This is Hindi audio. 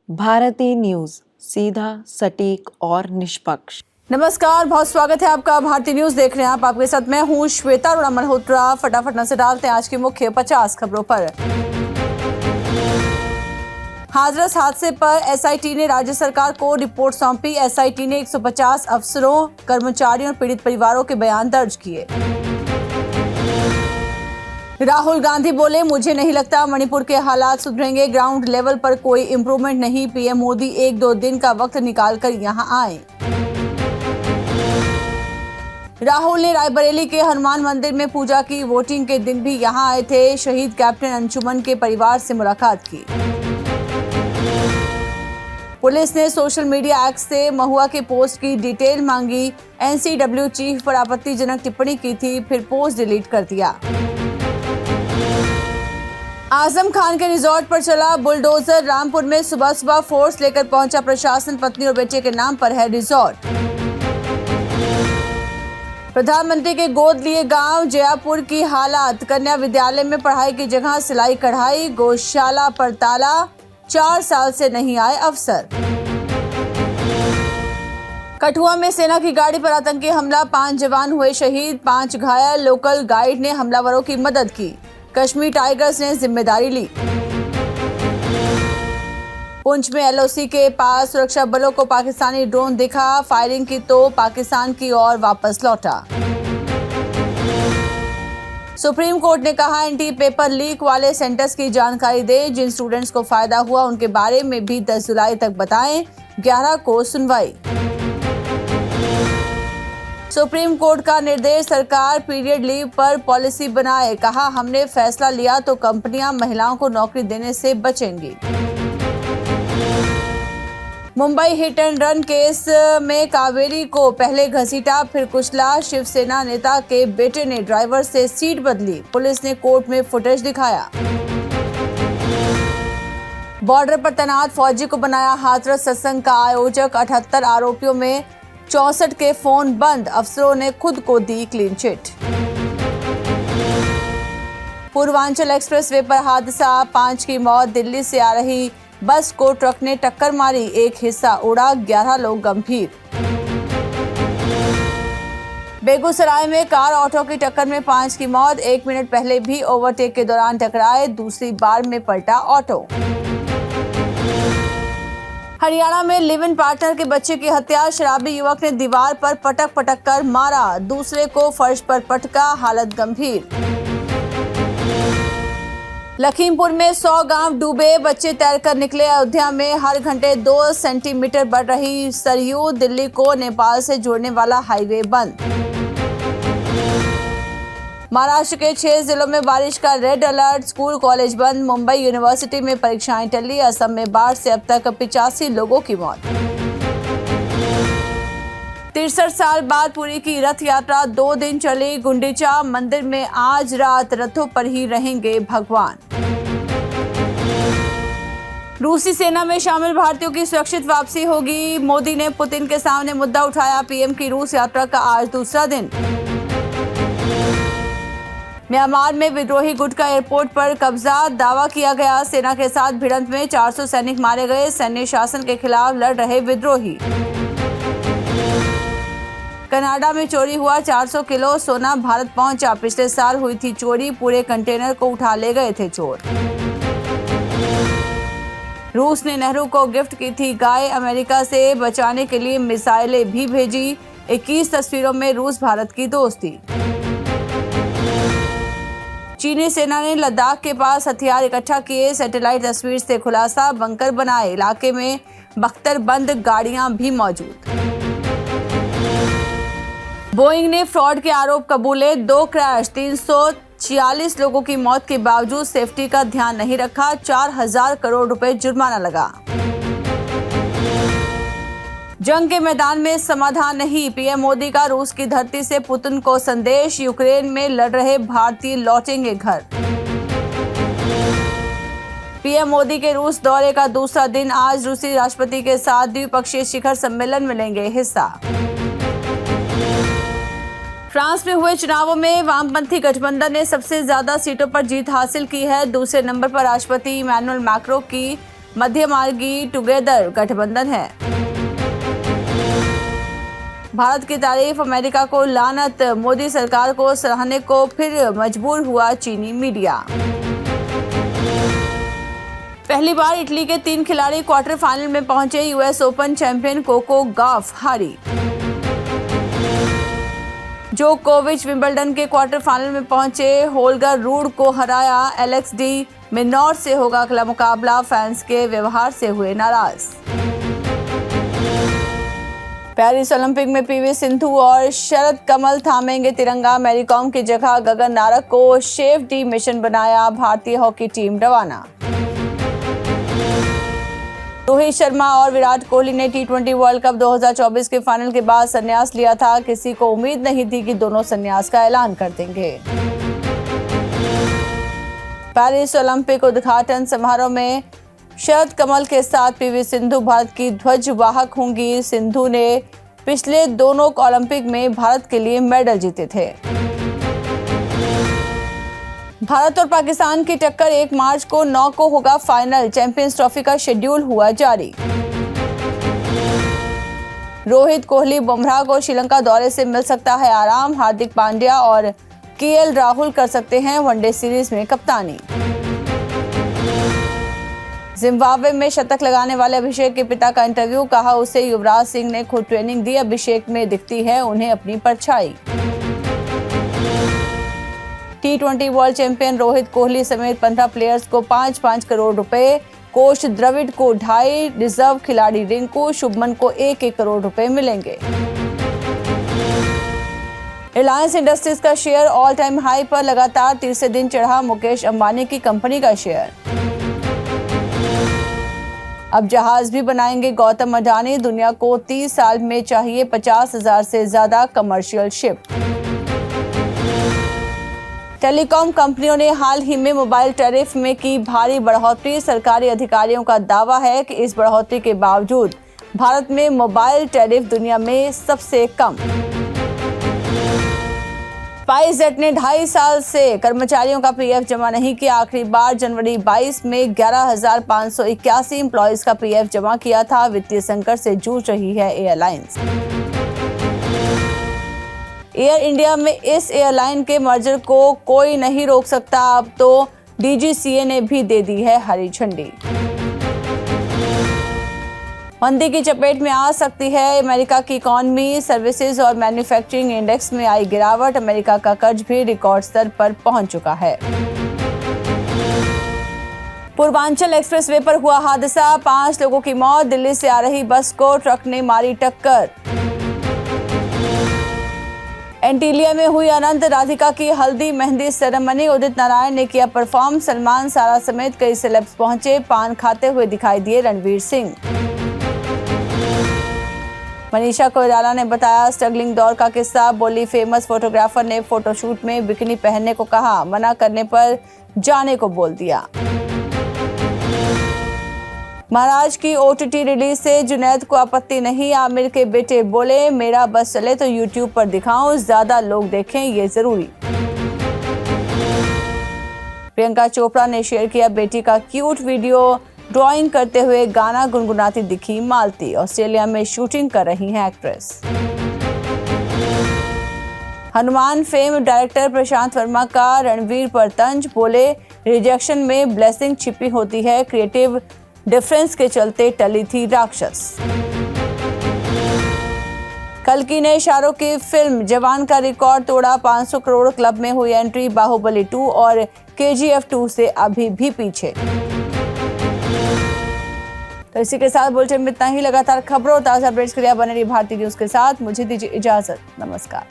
भारती न्यूज, सीधा, सटीक और निष्पक्ष। नमस्कार, बहुत स्वागत है आपका। भारतीय न्यूज देख रहे हैं आप। आपके साथ मैं हूं श्वेता अरोड़ा मल्होत्रा। फटाफट नजर डालते हैं आज की मुख्य 50 खबरों पर। हाथरस हादसे पर एसआईटी ने राज्य सरकार को रिपोर्ट सौंपी। एसआईटी ने 150 अफसरों, कर्मचारियों और पीड़ित परिवारों के बयान दर्ज किए। राहुल गांधी बोले, मुझे नहीं लगता मणिपुर के हालात सुधरेंगे। ग्राउंड लेवल पर कोई इम्प्रूवमेंट नहीं। पीएम मोदी 1-2 दिन का वक्त निकालकर यहां आए। राहुल ने रायबरेली के हनुमान मंदिर में पूजा की। वोटिंग के दिन भी यहां आए थे। शहीद कैप्टन अंशुमन के परिवार से मुलाकात की। पुलिस ने सोशल मीडिया एक्ट से महुआ के पोस्ट की डिटेल मांगी। एनसीडब्ल्यू चीफ पर आपत्तिजनक टिप्पणी की थी, फिर पोस्ट डिलीट कर दिया। आजम खान के रिजॉर्ट पर चला बुलडोजर। रामपुर में सुबह सुबह फोर्स लेकर पहुंचा प्रशासन। पत्नी और बेटे के नाम पर है रिजॉर्ट। प्रधानमंत्री के गोद लिए गांव। जयपुर की हालात। कन्या विद्यालय में पढ़ाई की जगह सिलाई कढ़ाई। गौशाला पर ताला। 4 साल से नहीं आए अफसर। कठुआ में सेना की गाड़ी पर आतंकी हमला। 5 जवान हुए शहीद, 5 घायल। लोकल गाइड ने हमलावरों की मदद की। कश्मीर टाइगर्स ने जिम्मेदारी ली। पुंछ में एलओसी के पास सुरक्षा बलों को पाकिस्तानी ड्रोन दिखा। फायरिंग की तो पाकिस्तान की ओर वापस लौटा। सुप्रीम कोर्ट ने कहा, एनटी पेपर लीक वाले सेंटर्स की जानकारी दें। जिन स्टूडेंट्स को फायदा हुआ उनके बारे में भी 10 जुलाई तक बताएं। 11 को सुनवाई। सुप्रीम कोर्ट का निर्देश, सरकार पीरियड लीव पर पॉलिसी बनाए। कहा, हमने फैसला लिया तो कंपनियां महिलाओं को नौकरी देने से बचेंगी। Mumbai hit and run case में कावेरी को पहले घसीटा फिर कुचला। शिवसेना नेता के बेटे ने ड्राइवर से सीट बदली। पुलिस ने कोर्ट में फुटेज दिखाया। बॉर्डर पर तैनात फौजी को बनाया हाथरस सत्संग का आयोजक। 78 आरोपियों में 64 के फोन बंद। अफसरों ने खुद को दी clean chit. Purvanchal expressway पर हादसा। 5 की मौत। दिल्ली से आ रही बस को ट्रक ने टक्कर मारी। एक हिस्सा उड़ा। 11 लोग गंभीर। बेगूसराय में कार ऑटो की टक्कर में 5 की मौत। 1 मिनट पहले भी ओवरटेक के दौरान टकराए। दूसरी बार में पलटा ऑटो। हरियाणा में लिव इन पार्टनर के बच्चे की हत्या। शराबी युवक ने दीवार पर पटक पटक कर मारा। दूसरे को फर्श पर पटका। हालत गंभीर। लखीमपुर में 100 गांव डूबे। बच्चे तैरकर निकले। अयोध्या में हर घंटे 2 सेंटीमीटर बढ़ रही सरयू। दिल्ली को नेपाल से जोड़ने वाला हाईवे बंद। महाराष्ट्र के 6 जिलों में बारिश का रेड अलर्ट। स्कूल कॉलेज बंद। मुंबई यूनिवर्सिटी में परीक्षाएं टली। असम में बाढ़ से अब तक 85 लोगों की मौत। 63 साल बाद पुरी की रथ यात्रा 2 दिन चली। गुंडीचा मंदिर में आज रात रथों पर ही रहेंगे भगवान। रूसी सेना में शामिल भारतीयों की सुरक्षित वापसी होगी। मोदी ने पुतिन के सामने मुद्दा उठाया। पीएम की रूस यात्रा का आज दूसरा दिन। म्यांमार में विद्रोही गुट का एयरपोर्ट पर कब्जा। दावा किया गया, सेना के साथ भिड़ंत में 400 सैनिक मारे गए। सैन्य शासन के खिलाफ लड़ रहे विद्रोही। कनाडा में चोरी हुआ। 400 किलो सोना भारत पहुंचा। पिछले साल हुई थी चोरी। पूरे कंटेनर को उठा ले गए थे चोर। रूस ने नेहरू को गिफ्ट की थी गाय। अमेरिका से बचाने के लिए मिसाइलें भी भेजी। 21 तस्वीरों में रूस भारत की दोस्ती। चीनी सेना ने लद्दाख के पास हथियार इकट्ठा किए। सैटेलाइट तस्वीर से खुलासा। बंकर बनाए। इलाके में बख्तरबंद गाड़ियां भी मौजूद। बोइंग ने फ्रॉड के आरोप कबूले। 2 क्रैश, 346 लोगों की मौत के बावजूद सेफ्टी का ध्यान नहीं रखा। 4000 करोड़ रुपए जुर्माना लगा। जंग के मैदान में समाधान नहीं। पीएम मोदी का रूस की धरती से पुतिन को संदेश। यूक्रेन में लड़ रहे भारतीय लौटेंगे घर। पीएम मोदी के रूस दौरे का दूसरा दिन। आज रूसी राष्ट्रपति के साथ द्विपक्षीय शिखर सम्मेलन में लेंगे हिस्सा। फ्रांस में हुए चुनावों में वामपंथी गठबंधन ने सबसे ज्यादा सीटों पर जीत हासिल की है। दूसरे नंबर पर राष्ट्रपति इमैनुअल मैक्रों की मध्यमार्गी टुगेदर गठबंधन है। भारत की तारीफ, अमेरिका को लानत, मोदी सरकार को सराहने को फिर मजबूर हुआ चीनी मीडिया। पहली बार इटली के 3 खिलाड़ी क्वार्टर फाइनल में पहुंचे, US Open champion Coco Gauff हारी। जोकोविच विंबलडन के क्वार्टर फाइनल में पहुंचे, होल्गर रूड को हराया। एलेक्स डी मिनॉर से होगा अगला मुकाबला, फैंस के व्यवहार से हुए नाराज। पेरिस ओलंपिक में पीवी सिंधु और शरद कमल थामेंगे तिरंगा, मैरी कॉम की जगह गगन नारंग को शेफ डी मिशन बनाया, भारतीय हॉकी टीम रवाना। रोहित शर्मा और विराट कोहली ने टी20 वर्ल्ड कप 2024 के फाइनल के बाद संन्यास लिया था, किसी को उम्मीद नहीं थी कि दोनों संन्यास का ऐलान कर देंगे। पेरिस ओलंपिक उद्घाटन समारोह में शरद कमल के साथ पीवी सिंधु भारत की ध्वजवाहक होंगी। सिंधु ने पिछले दोनों ओलंपिक में भारत के लिए मेडल जीते थे। भारत और पाकिस्तान की टक्कर 1 मार्च को 9 को होगा फाइनल, चैंपियंस ट्रॉफी का शेड्यूल हुआ जारी। रोहित, कोहली, बुमराह को श्रीलंका दौरे से मिल सकता है आराम, हार्दिक पांड्या और केएल राहुल कर सकते हैं वनडे सीरीज में कप्तानी। जिम्बाब्वे में शतक लगाने वाले अभिषेक के पिता का इंटरव्यू, कहा उसे युवराज सिंह ने खुद ट्रेनिंग दी, अभिषेक में दिखती है उन्हें अपनी परछाई। टी20 वर्ल्ड चैंपियन रोहित, कोहली समेत 15 प्लेयर्स को 5-5 करोड़ रुपए, कोच द्रविड़ को 2.5, रिजर्व खिलाड़ी रिंकू, शुभमन को 1-1 करोड़ रुपए मिलेंगे। रिलायंस इंडस्ट्रीज का शेयर ऑल टाइम हाई पर लगातार तीसरे दिन चढ़ा, मुकेश अंबानी की कंपनी का शेयर। अब जहाज भी बनाएंगे गौतम अडानी, दुनिया को 30 साल में चाहिए 50,000 से ज्यादा कमर्शियल शिप। टेलीकॉम कंपनियों ने हाल ही में मोबाइल टैरिफ में की भारी बढ़ोतरी, सरकारी अधिकारियों का दावा है कि इस बढ़ोतरी के बावजूद भारत में मोबाइल टैरिफ दुनिया में सबसे कम। स्पाइसजेट ने 2.5 साल से कर्मचारियों का पीएफ जमा नहीं किया, आखिरी बार जनवरी 22 में 11,581 एम्प्लॉयज का पीएफ जमा किया था, वित्तीय संकट से जूझ रही है एयरलाइंस। एयर इंडिया में इस एयरलाइन के मर्जर को कोई नहीं रोक सकता, अब तो डीजीसीए ने भी दे दी है हरी झंडी। मंदी की चपेट में आ सकती है अमेरिका की इकॉनमी, सर्विसेज और मैन्युफैक्चरिंग इंडेक्स में आई गिरावट, अमेरिका का कर्ज भी रिकॉर्ड स्तर पर पहुंच चुका है। पूर्वांचल एक्सप्रेसवे पर हुआ हादसा, 5 लोगों की मौत, दिल्ली से आ रही बस को ट्रक ने मारी टक्कर। एंटीलिया में हुई अनंत राधिका की हल्दी मेहंदी सेरेमनी, उदित नारायण ने किया परफॉर्म, सलमान, सारा समेत कई सेलेब्स पहुंचे, पान खाते हुए दिखाई दिए रणवीर सिंह। मनीषा कोइराला ने बताया स्ट्रगलिंग दौर का किस्सा, बोली फेमस फोटोग्राफर ने फोटोशूट में बिकिनी पहनने को कहा, मना करने पर जाने को बोल दिया। महाराज की ओटीटी रिलीज से जुनैद को आपत्ति नहीं, आमिर के बेटे बोले मेरा बस चले तो यूट्यूब पर दिखाऊं, ज्यादा लोग देखें ये जरूरी। प्रियंका चोपड़ा ने शेयर किया बेटी का क्यूट वीडियो, ड्राइंग करते हुए गाना गुनगुनाती दिखी मालती, ऑस्ट्रेलिया में शूटिंग कर रही हैं एक्ट्रेस। हनुमान फेम डायरेक्टर प्रशांत वर्मा का रणवीर पर तंज, बोले रिजेक्शन में ब्लेसिंग छिपी होती है, क्रिएटिव डिफरेंस के चलते टली थी राक्षस। कल्कि ने शाहरुख की फिल्म जवान का रिकॉर्ड तोड़ा, 500 करोड़ क्लब में हुई एंट्री, बाहुबली 2 और केजीएफ 2 से अभी भी पीछे। तो इसी के साथ बुलेटिन में इतना ही, लगातार खबरों ताजा अपडेट्स के लिए बने रहिए भारतीय न्यूज के साथ, मुझे दीजिए इजाजत, नमस्कार।